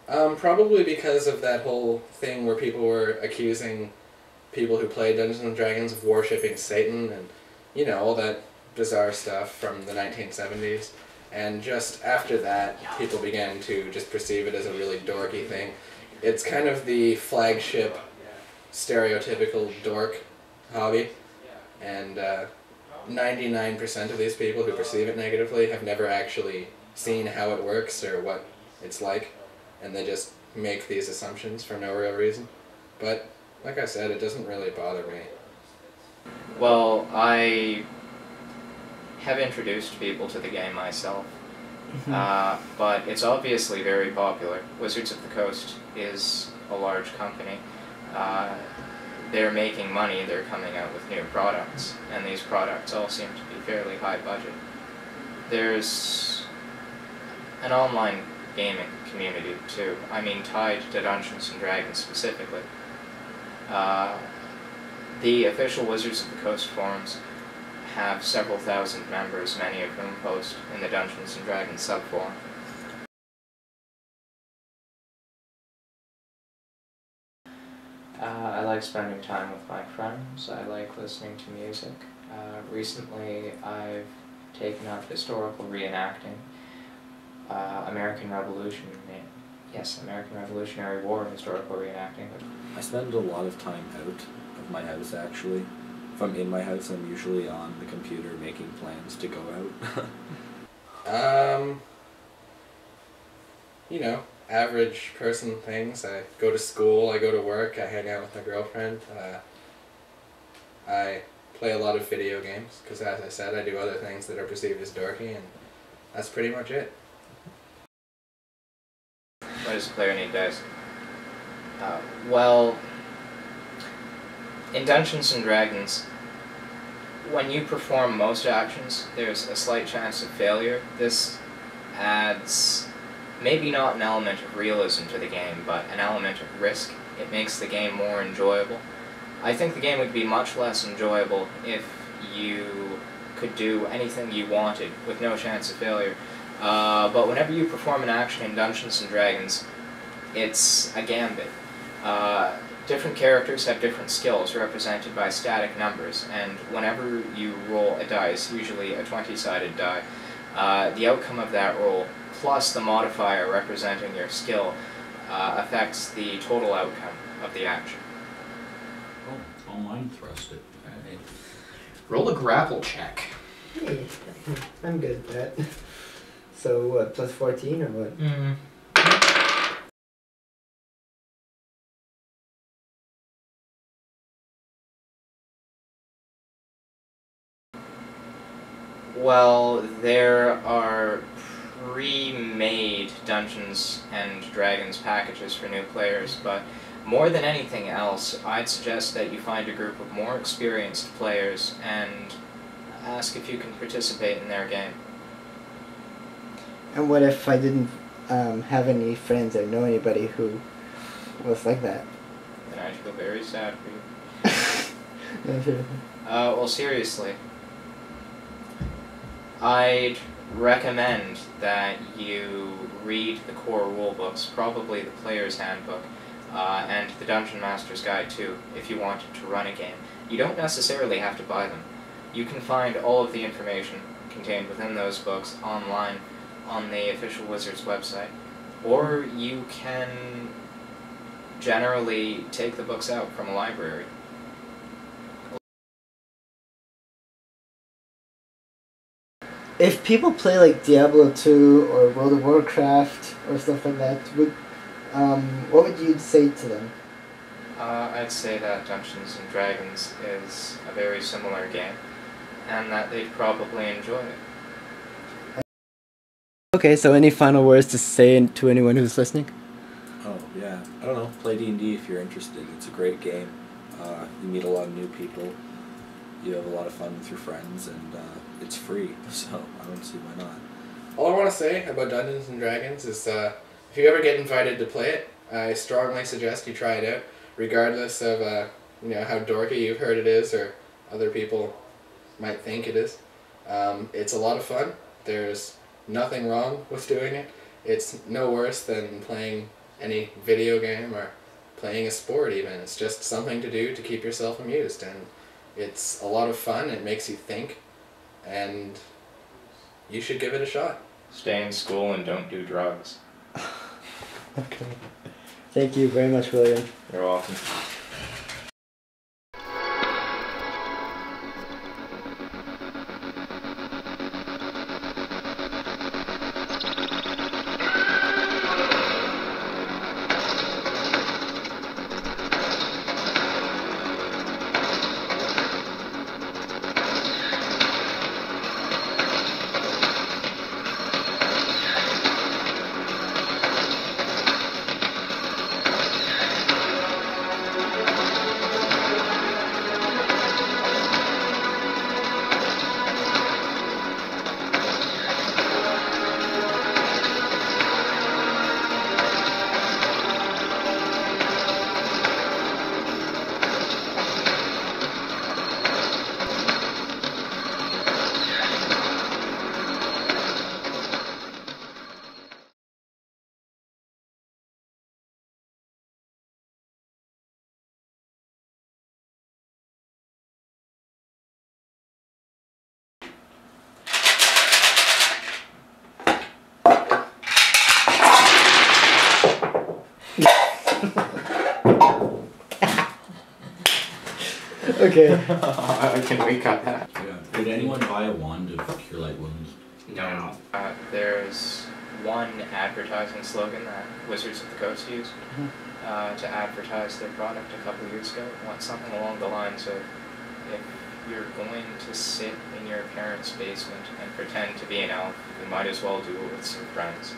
Probably because of that whole thing where people were accusing people who play Dungeons and Dragons of worshipping Satan and, you know, all that bizarre stuff from the 1970s. And just after that, people began to just perceive it as a really dorky thing. It's kind of the flagship stereotypical dork hobby, and 99% of these people who perceive it negatively have never actually seen how it works or what it's like, and they just make these assumptions for no real reason. But, like I said, it doesn't really bother me. Well, I have introduced people to the game myself, but it's obviously very popular. Wizards of the Coast is a large company. They're making money, they're coming out with new products, and these products all seem to be fairly high budget. There's an online gaming community too, I mean tied to Dungeons and Dragons specifically. The official Wizards of the Coast forums have several thousand members, many of whom post in the Dungeons and Dragons subforum. I like spending time with my friends, I like listening to music. Recently I've taken up historical reenacting. American Revolutionary War historical reenacting. I spend a lot of time out of my house, actually. If I'm in my house, I'm usually on the computer making plans to go out. You know, average person things. I go to school, I go to work, I hang out with my girlfriend. I play a lot of video games, because as I said, I do other things that are perceived as dorky, and that's pretty much it. What does a player need, guys? Well, in Dungeons and Dragons, when you perform most actions, there's a slight chance of failure. This adds maybe not an element of realism to the game, but an element of risk. It makes the game more enjoyable. I think the game would be much less enjoyable if you could do anything you wanted with no chance of failure. But whenever you perform an action in Dungeons and Dragons, it's a gambit. Different characters have different skills represented by static numbers, and whenever you roll a dice, usually a 20-sided die, the outcome of that roll, plus the modifier representing your skill, affects the total outcome of the action. Oh, all mine thrusted. Right. Roll a grapple check. Hey, I'm good at that. So what, plus 14 or what? Mm. Well, there are pre-made Dungeons and Dragons packages for new players, but more than anything else, I'd suggest that you find a group of more experienced players and ask if you can participate in their game. And what if I didn't have any friends or know anybody who was like that? Then I'd feel very sad for you. Well, seriously. I'd recommend that you read the core rulebooks, probably the Player's Handbook, and the Dungeon Master's Guide too, if you wanted to run a game. You don't necessarily have to buy them. You can find all of the information contained within those books online on the official Wizards website, or you can generally take the books out from a library. If people play like Diablo 2 or World of Warcraft or stuff like that, what would you say to them? I'd say that Dungeons and Dragons is a very similar game, and that they'd probably enjoy it. Okay, so any final words to say to anyone who's listening? Oh, yeah. I don't know. Play D&D if you're interested. It's a great game. You meet a lot of new people. You have a lot of fun with your friends, and it's free, so I don't see why not. All I want to say about Dungeons and Dragons is if you ever get invited to play it, I strongly suggest you try it out, regardless of you know, how dorky you've heard it is or other people might think it is. It's a lot of fun. There's nothing wrong with doing it. It's no worse than playing any video game or playing a sport even. It's just something to do to keep yourself amused, and it's a lot of fun. It makes you think, and you should give it a shot. Stay in school and don't do drugs. Okay. Thank you very much, William. You're welcome. Okay. Can we cut that? Yeah. Did anyone buy a wand of cure light wounds? No. There's one advertising slogan that Wizards of the Coast used to advertise their product a couple years ago. It went something along the lines of, if you're going to sit in your parents' basement and pretend to be an elf, you might as well do it with some friends.